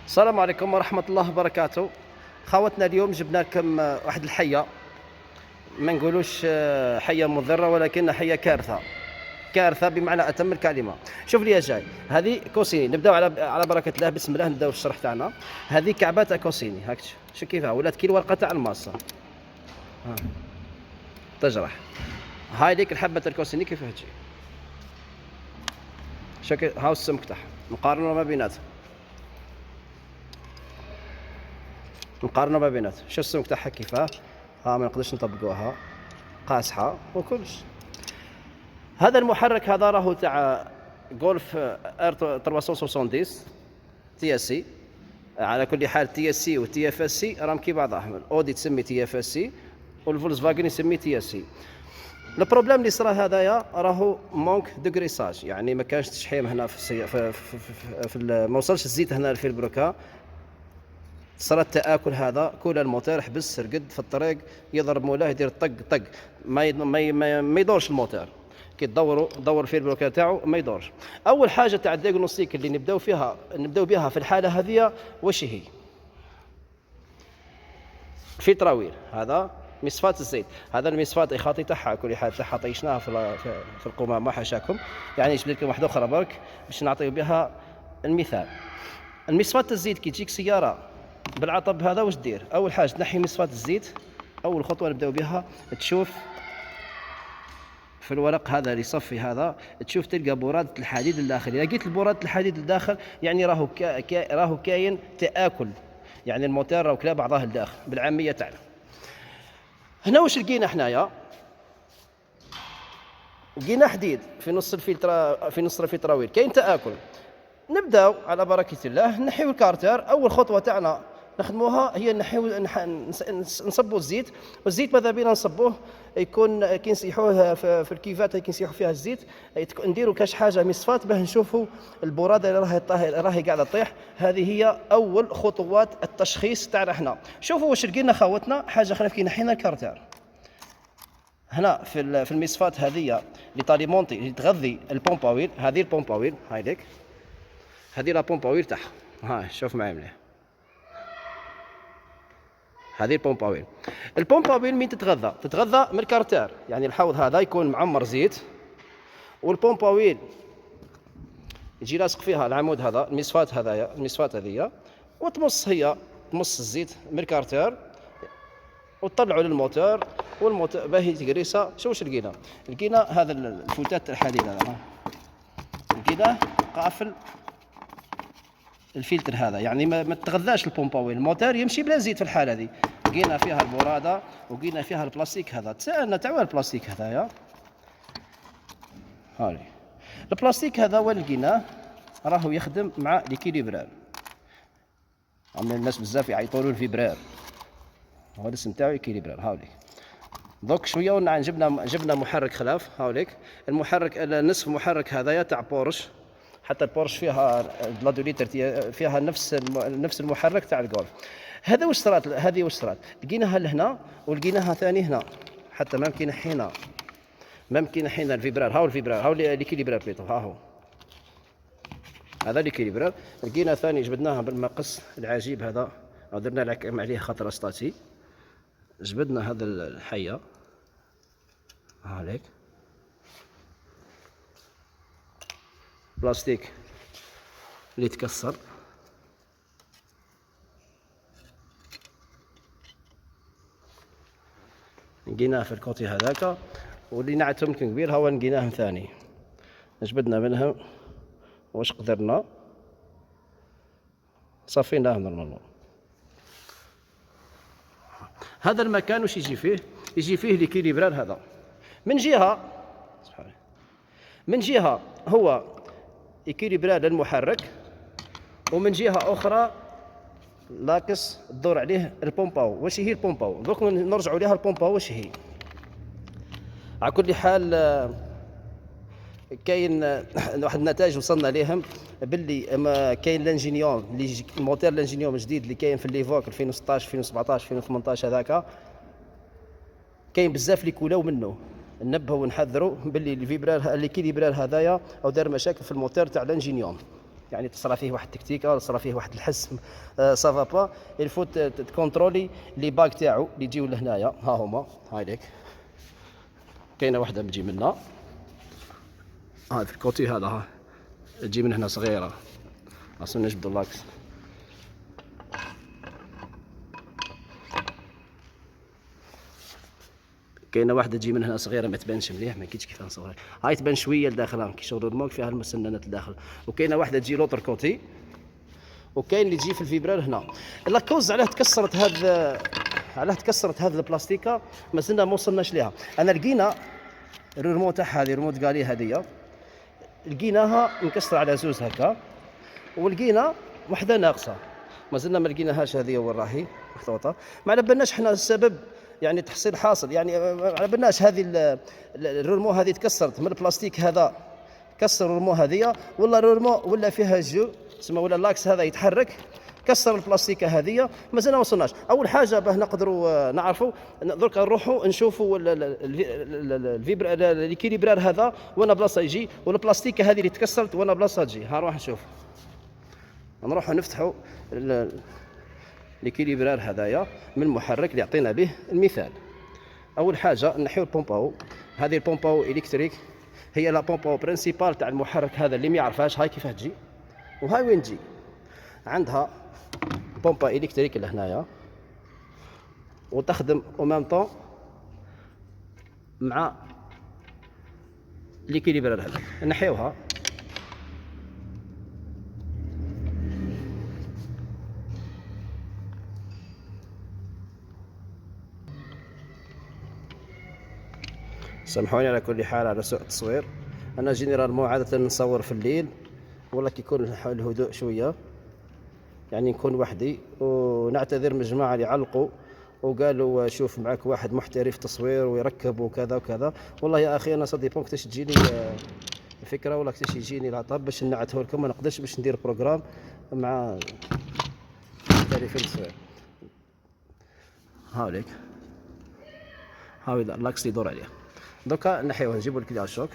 السلام عليكم ورحمة الله وبركاته. خاوتنا اليوم جبنا لكم واحد الحية، ما نقولوش حية مضرة، ولكن حية كارثة. كارثة بمعنى أتم الكلمة. شوف لي يا جاي، هذه كوسيني. نبداو على بركة الله، بسم الله، نبداو الشرح تاعنا. هذه كعبة تاع كوسيني، هاك شو كيفها ولات كي الورقة تاع الماصة تجرح. هاي ليك الحبة الكوسيني كيف تجي، شكل هاو السمك تاعها. نقارنوا ما بيناتهم، شو السمك تاعها كيفاه. ها ما نقدرش نطبقوها، قاصحة وكلش. هذا المحرك هذا راهو تاع جولف ار 370 تي اس سي. على كل حال تي اس سي وتي اف اس سي راهم كي بعضهم. الاودي تسمي تي اف اس سي والفولكس فاجن يسمي تي اس سي. البروبليم اللي صرا هذايا راهو مونك دو غريساج، يعني ما كانش تشحيم هنا ما وصلش الزيت هنا في البروكا. صرا التآكل هذا، كل الموتور حبس رقد في الطريق، يضرب مولاه يدير طق طق، ما يدورش الموتور. كي دور في البلوكه تاعو ما يدورش. اول حاجه تاع الدياغنوستيك اللي نبداو بها في الحاله هذه، واش هي؟ الفلتراويل هذا مصفات الزيت. هذا المصفات خاطي تاعها كل حال تاعها طيشناها في القمامه حاشاكم. يعني جبت لكم واحده اخرى برك باش نعطيو بها المثال. المصفات الزيت كي تجيك سياره بالعطب هذا، واش دير؟ اول حاجه تنحي مصفات الزيت. اول خطوه نبداو بها، تشوف في الورق هذا اللي يصفي هذا، تشوف تلقى برادة الحديد الداخلي. اذا لقيت برادة الحديد الداخل يعني راهو كاين تآكل، يعني الموتور راهو كلا بعضاه الداخل بالعاميه تاعنا. هنا واش لقينا حنايا؟ لقينا حديد في نص الفلتراويل، كاين تآكل. نبداو على بركة الله نحيو الكارتر. أول خطوة تاعنا نخدموها هي نصبوا الزيت. والزيت ماذا بينا نصبوه يكون كي نسيحوه في الكيفات كي نسيحوا فيها الزيت، نديروا كاش حاجة مصفات باه نشوفوا البرادة اللي راهي قاعدة تطيح. هذه هي أول خطوات التشخيص تاعنا احنا. شوفوا واش لقينا خاوتنا. حاجة خلاف كي نحينا الكارتر هنا في المصفات هذه اللي تاليمونتي اللي تغذي البومباويل. هذه البومباويل هاي ليك، هذه لا بومباويل تاعها. ها شوف معايا مليح، هذه البومباويل مين تتغذى من الكارتر. يعني الحوض هذا يكون معمر زيت، والبومباويل يجي لاصق فيها العمود هذا، المصفات هذه، وتمص الزيت من الكارتر وتطلعوا للموتور. والموتور باهي تقريسه. شو واش لقينا هذا الفوتات الحديد هذا، لقيناه قافل الفلتر هذا، يعني ما تغذاش البومباويل. الموتور يمشي بلا زيت في الحاله هذه. لقينا فيها البراده ولقينا فيها البلاستيك هذا. تسالنا تاع البلاستيك هذايا، هاي البلاستيك هذا وين لقيناه؟ راهو يخدم مع ليكيليبرار. عمل الناس بزاف يعيطوا له الفيبرار، هو الاسم تاعو ليكيليبرار. هاوليك دوك شويه جبنا محرك خلاف. هاوليك المحرك، نصف محرك هذايا تاع بورش. حتى البورش فيها لادوليتر، فيها نفس المحرك تاع الجولف. هذا واش صرات؟ هذه واش صرات؟ لقيناها لهنا ولقيناها ثاني هنا. حتى ما يمكن حينا الفيبرار. هاو الفيبرار، هاو ليكيليبرار بليتو، ها هو هذا ليكيليبرار. لقينا ثاني جبدناها بالمقص العجيب هذا، درنا لك عليه خطر اسطاتي. جبدنا هذا الحيه هاوليك بلاستيك اللي تكسر. لقيناه في الكوتي هذاك، واللي نعتهم كبير هو لقيناه ثاني. جبدنا منهم واش قدرنا، صفيناه نورمالمون. هذا المكان واش يجي فيه ليكيليبرار هذا. من جهه هو إكيليبرار للمحرك، ومن جهه اخرى لاكس تدور عليه البومباو. واش هي البومباو؟ دوك نرجعوا لها. البومباو واش هي؟ على كل حال كاين واحد النتائج وصلنا ليهم باللي كاين لانجينيوم اللي الموتور لانجينيوم الجديد اللي كاين في الليفوك 2016 2017 2018 هذاك، كاين بزاف اللي كولاو منه. ننبهوا ونحذروا باللي الكيليبرار هذايا او دار مشاكل في الموتور تاع لانجينيوم. يعني تصرى فيه واحد التكتيكه، تصرى فيه واحد الحس سافا با، الفو تكونترولي لي باك تاعو اللي يجيو لهنايا. ها هما هاي ليك، كاينه واحده بتجي منا ها في الكوتي هذا، ها تجي من هنا صغيره، اصلا نجبدو لاكس. كاينه واحده تجي من هنا صغيره ما تبانش مليح، ما كيتش كيفاه نصورها، هاي تبان شويه لداخل كي شغل الموك فيها المسننات لداخل. وكاينه واحده تجي لوتر كوتي، وكاين اللي تجي في الفيبرال هنا. لاكوز علاه تكسرت هذا البلاستيكه مازلنا ما وصلناش ليها. انا لقينا الريموت تاعها هذه، ريموت غالي هذه لقيناها مكسره على زوز هكا، ولقينا وحده ناقصه مازلنا ما لقيناهاش. هذه وين راهي محطوطه، ما على بالناش حنا السبب يعني تحصيل حاصل، يعني ما على بالناش هذه الريمو هذه تكسرت من البلاستيك هذا، كسر الريمو هذه، ولا الريمو ولا فيها جو تسمى، ولا اللاكس هذا يتحرك كسر البلاستيكه هذه. مازال ما وصلناش. اول حاجه باه نقدروا نعرفوا، درك نروحوا نشوفوا الكيليبرار هذا وانا بلاصه يجي، والبلاستيكه هذه اللي تكسرت وانا بلاصه تجي. ها نروح نشوف، نروحوا نفتحوا الكيليبرار هذايا من المحرك اللي يعطينا به المثال. اول حاجه نحيو البومباو، هذه البومباو الكتريك هي لا بومباو برينسيبال تاع المحرك هذا. اللي ما يعرفهاش هاي كيفاه تجي، وهاي وين تجي، عندها بومبا الكتريك لهنايا، وتخدم او ميم طون مع ليكيليبرال هذا. نحيوها، سامحوني على كل حال على سوء التصوير. انا جينيرالمون عاده نصور في الليل، ولا كيكون الهدوء شويه، يعني نكون وحدي. ونعتذر من الجماعه اللي علقوا وقالوا شوف معك واحد محترف تصوير ويركب وكذا وكذا. والله يا اخي انا صدي بون كتاش تجيني الفكره، ولا كتاش يجيني العطب باش نعته لكم. ما نقدرش باش ندير بروجرام مع محترفين التصوير. هاوليك هاوي لاكس يدور عليه. دوكا نحيوه، نجيبو الكليا الشوك.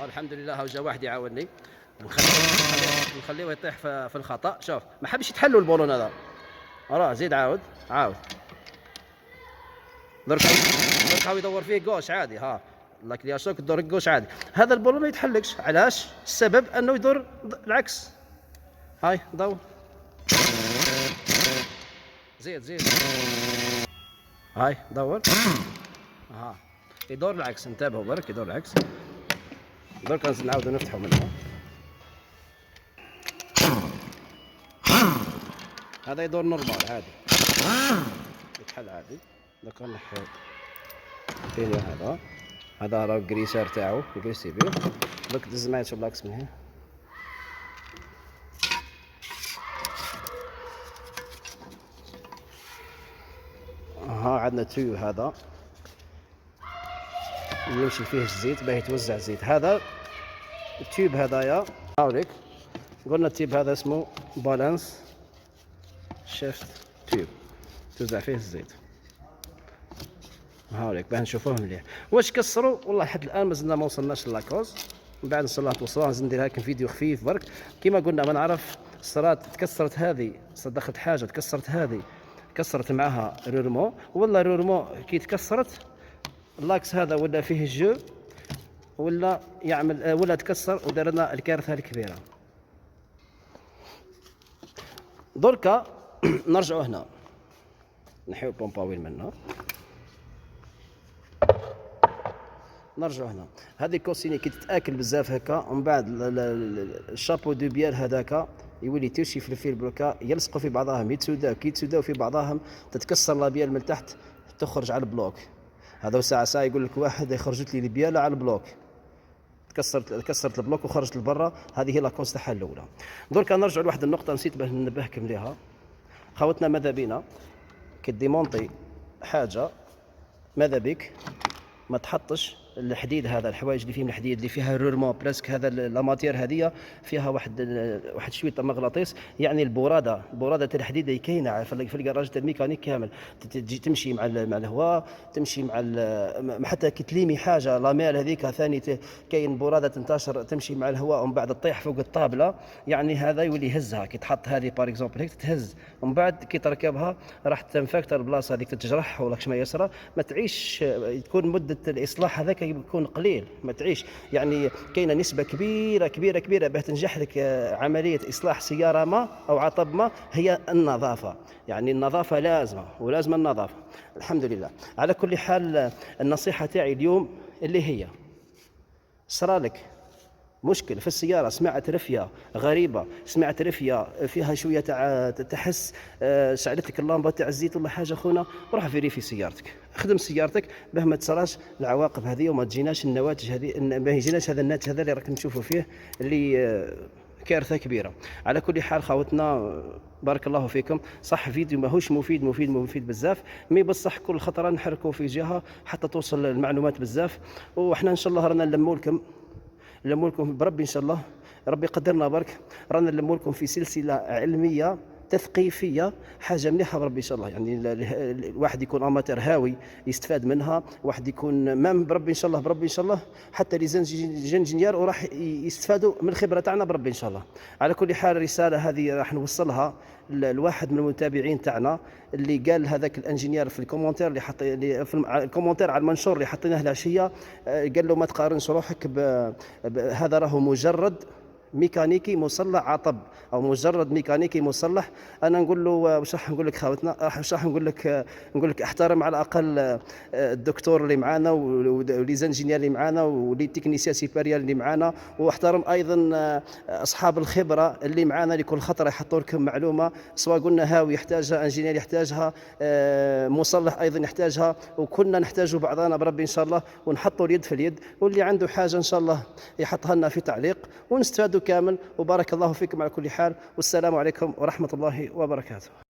الحمد لله هاو جا واحد يعاونني، نخليه يطيح في الخطا. شوف ما حبش يتحلوا البولون هذا، راه زيد عاود درك هاو يدور فيه كوش عادي. ها الكليا شوك تدور كوش عادي. هذا البولون ما يتحلقش، علاش؟ السبب انه يدور العكس. هاي دور، زيد هاي دور، ها يدور العكس. انتبهوا برك يدور العكس. درك نعاودو نفتحو منها. هذا يدور نورمال عادي، يتحل عادي. درك نحيو فين هذا راه الكريسار تاعو يكريسي بيه. درك دز معايا شوف العكس من هنا. ها عندنا تيو هذا اللي يمشي فيه الزيت باه يتوزع الزيت. هذا التيوب هذايا هاوليك، قلنا التيوب هذا اسمه بالانس شيفت تيوب، توزع فيه الزيت. هاوليك باه نشوفوه مليح. واش كسروا؟ والله حتى الان مازلنا ما وصلناش للاكوز. من بعد ان شاء الله توصلوا نزيد ندير لكم فيديو خفيف برك. كيما قلنا ما نعرف صرات تكسرت هذه، دخلت حاجه تكسرت هذه، كسرت معها رورمو، والله رورمو كي تكسرت اللاكس هذا ولا فيه الجو، ولا يعمل ولا تكسر ودار لنا الكارثه الكبيره. دركا نرجعوا هنا نحيو البومباوين منا، نرجعوا هنا. هذه الكوسيني كي تتاكل بزاف هكا، ومن بعد الشابو دو بيال هذاك يولي تمشي في الفيل بلوكا، يلصقوا في بعضهم، يتسوداو في بعضهم، تتكسر لابيال من تحت تخرج على البلوك. هذا ساعة يقول لك واحد خرجت لي البياله على البلوك، كسرت البلوك وخرجت لبرا. هذه هي لاكوز تاعها الاولى. درك نرجعوا لواحد النقطه نسيت باه ننبهكم ليها. خوتنا ماذا بينا كي ديمونطي حاجه، ماذا بك ما تحطش الحديد هذا، الحوايج اللي فيهم الحديد اللي فيها رورمون بريسك، هذا لا ماتير هذه فيها واحد شويه مغناطيس، يعني البراده الحديد اللي كاينه في الكراج تاع الميكانيك كامل، تجي تمشي مع مع الهواء، تمشي مع حتى كي تليمي حاجه لاميل هذيك ثاني كاين براده تنتشر تمشي مع الهواء ومن بعد تطيح فوق الطابله، يعني هذا يولي يهزها كي تحط هذه بار اكزومبل هيك تهز، ومن بعد كي تركبها راح تنفكت البلاصه هذيك تتجرح ولا ما يسرى، ما تعيش، تكون مده الاصلاح هذاك يكون قليل، ما تعيش، يعني كاينه نسبه كبيره كبيره كبيره باه تنجح لك عمليه اصلاح سياره ما او عطب ما، هي النظافه، يعني النظافه لازمه ولازم النظافه. الحمد لله. على كل حال النصيحه تاعي اليوم اللي هي صرالك مشكل في السيارة، سمعت رفية غريبة، سمعت رفية فيها شوية تحس شعلت لك اللمبة تاع الزيت ولا حاجة خونا، روح فيريفي سيارتك، خدم سيارتك باه ما تصراش العواقب هذه وما تجيناش النواتج هذه، ما يجيناش هذا الناتج هذا اللي راكم تشوفوا فيه اللي كارثة كبيرة. على كل حال خاوتنا بارك الله فيكم، صح فيديو ماهوش مفيد بزاف، مي بصح كل خطرة نحركوا في جهة حتى توصل المعلومات بزاف، وحنا ان شاء الله رانا نلمولكم بربي ان شاء الله، ربي قدرنا برك، رانا نلمولكم في سلسله علميه تثقيفيه، حاجه مليحه بربي ان شاء الله، يعني الواحد يكون اماتير هاوي يستفاد منها، واحد يكون مام بربي ان شاء الله، بربي ان شاء الله حتى لي زانجينيور وراح يستفادوا من الخبره تاعنا بربي ان شاء الله. على كل حال الرساله هذه راح نوصلها لواحد من المتابعين تاعنا اللي قال هذاك الانجينير في الكومنتير اللي حط في الكومنتير على المنشور اللي حطيناه العشيه، قال له ما تقارنش روحك هذا راهو مجرد ميكانيكي مصلح عطب او مجرد ميكانيكي مصلح. انا نقول له واش راح نقول لك خاوتنا، واش راح نقول لك احترم على الاقل الدكتور اللي معانا ولي زانجينير اللي معانا ولي تكنيسيان سيبيريال اللي معانا، واحترم ايضا اصحاب الخبره اللي معانا اللي كل خطره يحطوا لكم معلومه، سواء قلنا هاوي يحتاجها، انجينير يحتاجها، مصلح ايضا يحتاجها، وكلنا نحتاجوا بعضنا بربي ان شاء الله، ونحطوا اليد في اليد، واللي عنده حاجه ان شاء الله يحطها لنا في تعليق ونستفادوا كامل. وبارك الله فيكم على كل حال، والسلام عليكم ورحمة الله وبركاته.